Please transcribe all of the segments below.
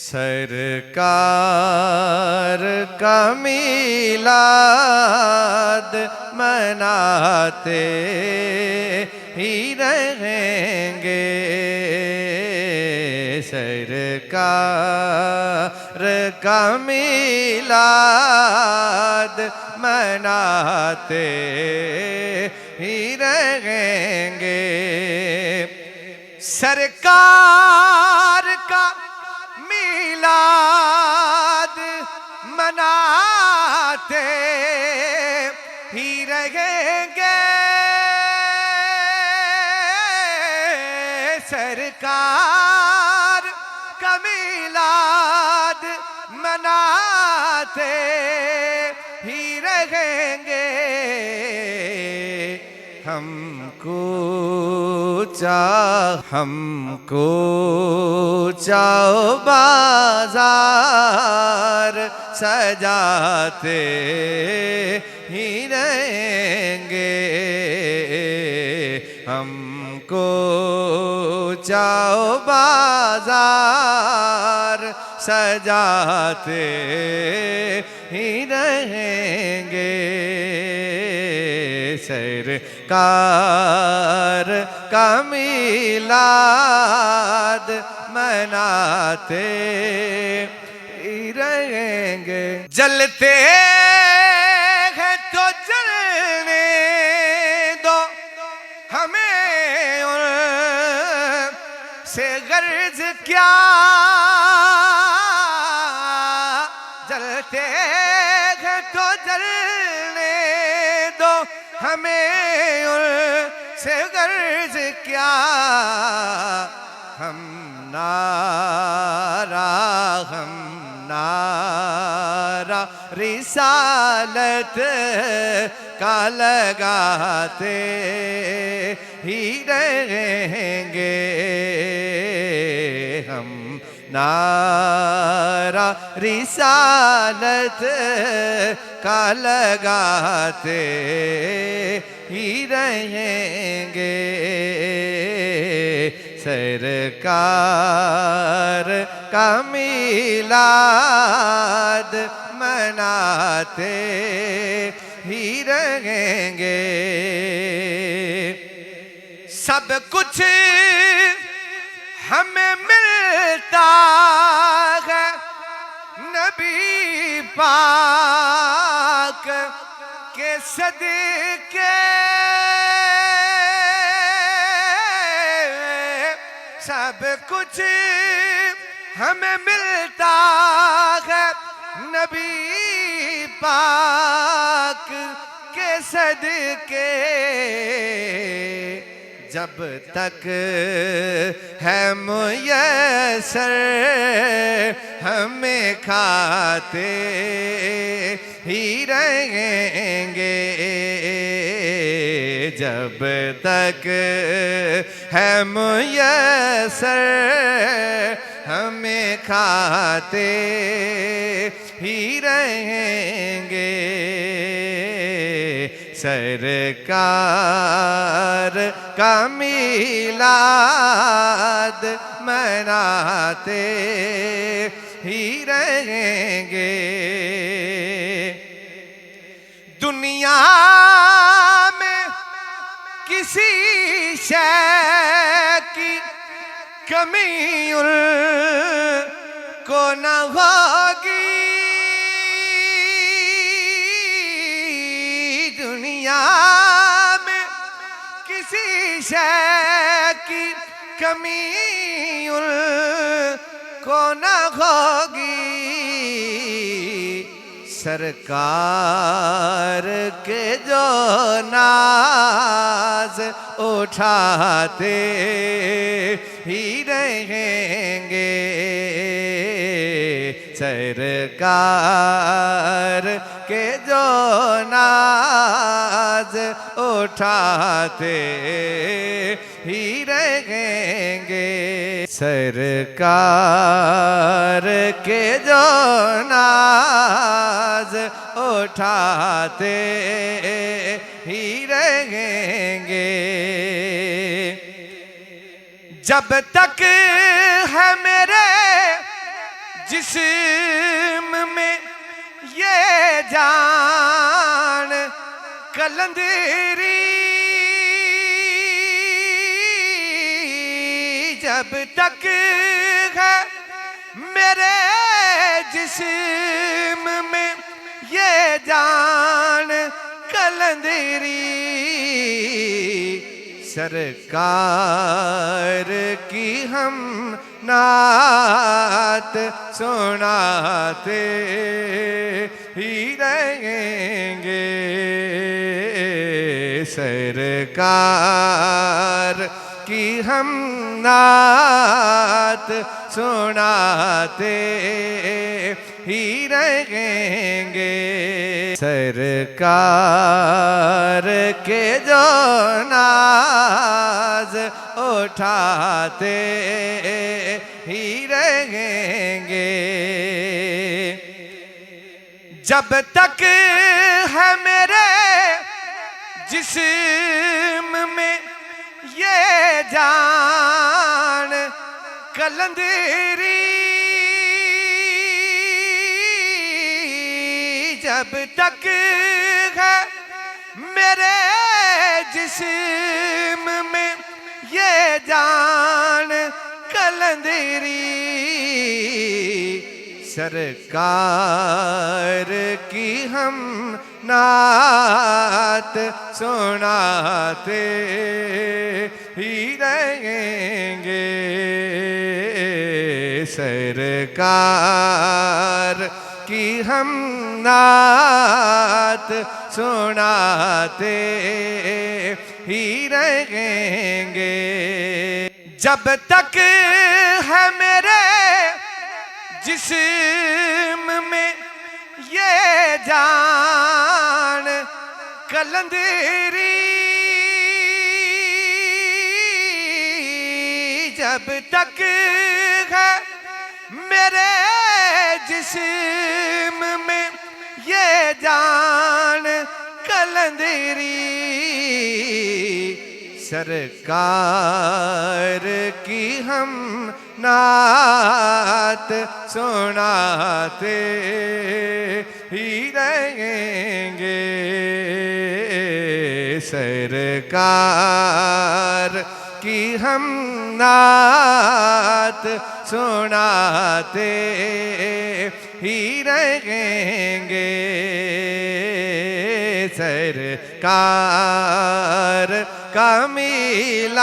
सरकार का मीलाद मनाते ही रहेंगे। सरकार का मीलाद मनाते ही रहेंगे। सरकार का मीलाद मनाते ही रहेंगे। सरकार का मीलाद मनाते ही रहेंगे। हमको चाओ बाजार सजाते ही रहेंगे। हमको चाओ बाजार सजाते ही रहेंगे। सरकार का मीलाद मनाते ही रहेंगे। जलते हैं तो जलने दो, हमें उनसे गर्ज क्या। जलते हैं तो जलने दो, हमें उनसे गर्ज क्या। हम नारा रिसालत का लगाते ही रहेंगे। हम नारा रिसालत का लगाते ही रहेंगे। सरकार का मीलाद मनाते ही रहेंगे। सब कुछ हमें मिलता है नबी पाक के सदके। सब कुछ हमें मिलता है नबी पाक के सदके। जब तक है मुयस्सर हमें खाते ही रहेंगे। जब तक है मुयस्सर हमें खाते ही रहेंगे। सरकार का मीलाद मनाते ही रहेंगे। दुनिया में किसी शय की कमी उनको न होगी। दुनिया में किसी शय की कमी उनको न होगी। सरकार के जो नाज उठाते ही रहेंगे। सरकार के जो नाज उठाते ही रहेंगे। सरकार के जो नाज उठाते ही रहेंगे। जब तक है मेरे जिस्म में ये जान कलंदरी, जब तक है मेरे जिस्म में ये जान कलंदरी, सरकार की हम नात सुनाते ही रहेंगे। सरकार की हम नात सुनाते ही रहेंगे। सरकार के जो नाज उठाते ही रहेंगे। जब तक है मेरे जिस्म में ये जान कलंदरी, जब तक है मेरे जिस्म में ये जान कलंदरी, सरकार की हम नात सुनाते ही रहेंगे। सरकार की हम नात सुनाते ही रहेंगे। जब तक है मेरे जिस्म में ये जान कलंदरी, जब तक है मेरे जिस्म में ये जान कलंदरी, सरकार की हम नात सुनाते ही रहेंगे। सरकार की हम नात सुनाते ही रहेंगे। सरकार का मिलाद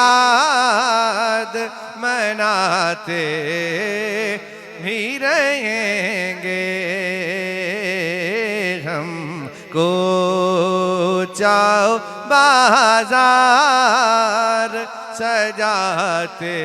मनाते ही रहेंगे। हमको चाओ बाजार सजाते